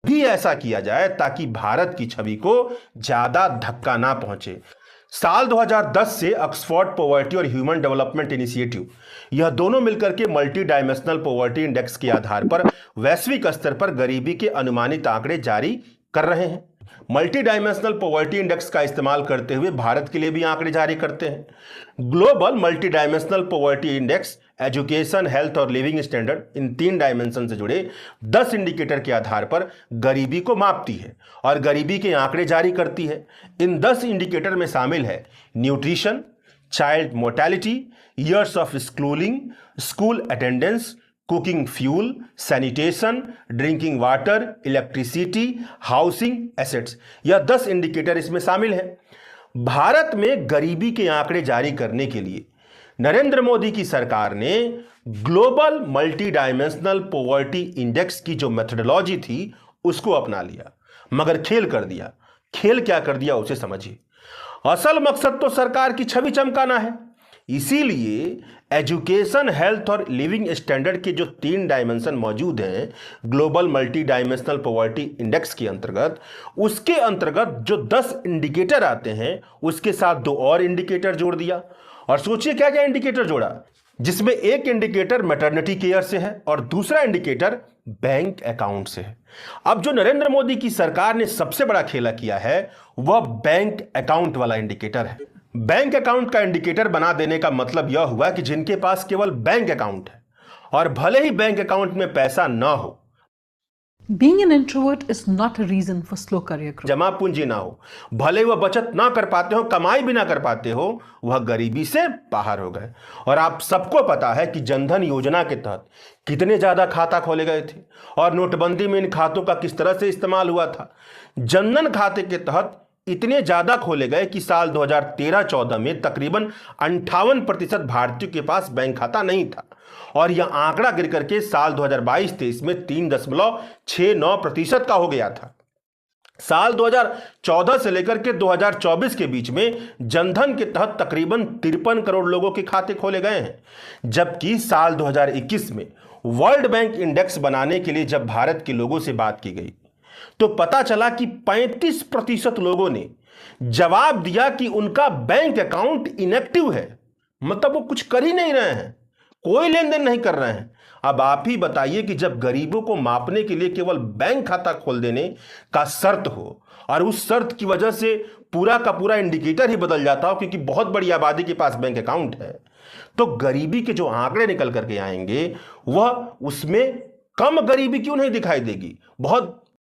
भी ऐसा किया जाए ताकि भारत की छवि को ज्यादा धक्का ना पहुंचे। साल 2010 से ऑक्सफोर्ड पॉवर्टी और ह्यूमन डेवलपमेंट इनिशिएटिव, यह दोनों मिलकर के मल्टी डायमेंशनल पॉवर्टी इंडेक्स के आधार पर वैश्विक स्तर पर गरीबी के अनुमानित आंकड़े जारी कर रहे हैं। मल्टी डायमेंशनल पॉवर्टी इंडेक्स का इस्तेमाल करते हुए भारत के लिए भी आंकड़े जारी करते हैं। Global multi dimensional poverty index education, health और लिविंग स्टैंडर्ड, इन 3 डायमेंशन से जुड़े 10 इंडिकेटर के आधार पर गरीबी को मापती है और गरीबी के आंकड़े जारी करती है। इन 10 इंडिकेटर में शामिल है nutrition, child mortality, years of schooling, school attendance, cooking fuel, sanitation, drinking water, electricity, housing, assets. यह 10 इंडिकेटर इसमें शामिल है। भारत में गरीबी के आंकड़े जारी करने के लिए नरेंद्र मोदी की सरकार ने global multi dimensional poverty index की जो मेथोडोलॉजी थी उसको अपना लिया, मगर खेल कर दिया। खेल क्या कर दिया उसे समझिए। असल मकसद तो सरकार की छवि चमकाना है, इसीलिए एजुकेशन, हेल्थ और लिविंग स्टैंडर्ड के जो 3 डायमेंशन मौजूद हैं global multi dimensional poverty index के अंतर्गत, उसके अंतर्गत जो 10 इंडिकेटर आते हैं उसके साथ 2 और इंडिकेटर जोड़ दिया। और सोचिए क्या क्या इंडिकेटर जोड़ा, जिसमें एक इंडिकेटर मैटरनिटी केयर से है और दूसरा इंडिकेटर बैंक अकाउंट से है। अब जो नरेंद्र मोदी की सरकार ने सबसे बड़ा खेला किया है वह बैंक अकाउंट वाला इंडिकेटर है। बैंक अकाउंट का इंडिकेटर बना देने का मतलब यह हुआ कि जिनके पास केवल बैंक अकाउंट है और भले ही बैंक अकाउंट में पैसा ना हो, Being an introvert is not a reason for slow career growth. जमा पूंजी ना हो, भले वह बचत ना कर पाते हो, कमाई भी ना कर पाते हो, वह गरीबी से बाहर हो गए। और आप सबको पता है कि जनधन योजना के तहत कितने ज्यादा खाता खोले गए थे और नोटबंदी में इन खातों का किस तरह से इस्तेमाल हुआ था। जनधन खाते के तहत इतने ज्यादा खोले गए कि साल 2013-14 में तकरीबन 58% भारतीयों के पास बैंक खाता नहीं था और यह आंकड़ा गिर करके साल 2022-23 में 3.69% का हो गया था। साल 2014 से लेकर के 2024 के बीच में जनधन के तहत तकरीबन 53 करोड़ लोगों के खाते खोले गए हैं, जबकि साल 2021 में वर्ल्ड बैंक इंडेक्स बनाने के लिए जब भारत के लोगों से बात की गई तो पता चला कि 35% लोगों ने जवाब दिया कि उनका बैंक अकाउंट इनएक्टिव है, मतलब वो कुछ कर ही नहीं रहे हैं, कोई लेन देन नहीं कर रहे हैं। अब आप ही बताइए कि जब गरीबों को मापने के लिए केवल बैंक खाता खोल देने का शर्त हो और उस शर्त की वजह से पूरा का पूरा इंडिकेटर ही बदल जाता हो क्योंकि बहुत बड़ी आबादी के पास बैंक अकाउंट है, तो गरीबी के जो आंकड़े निकल करके आएंगे वह उसमें कम गरीबी क्यों नहीं दिखाई देगी, बहुत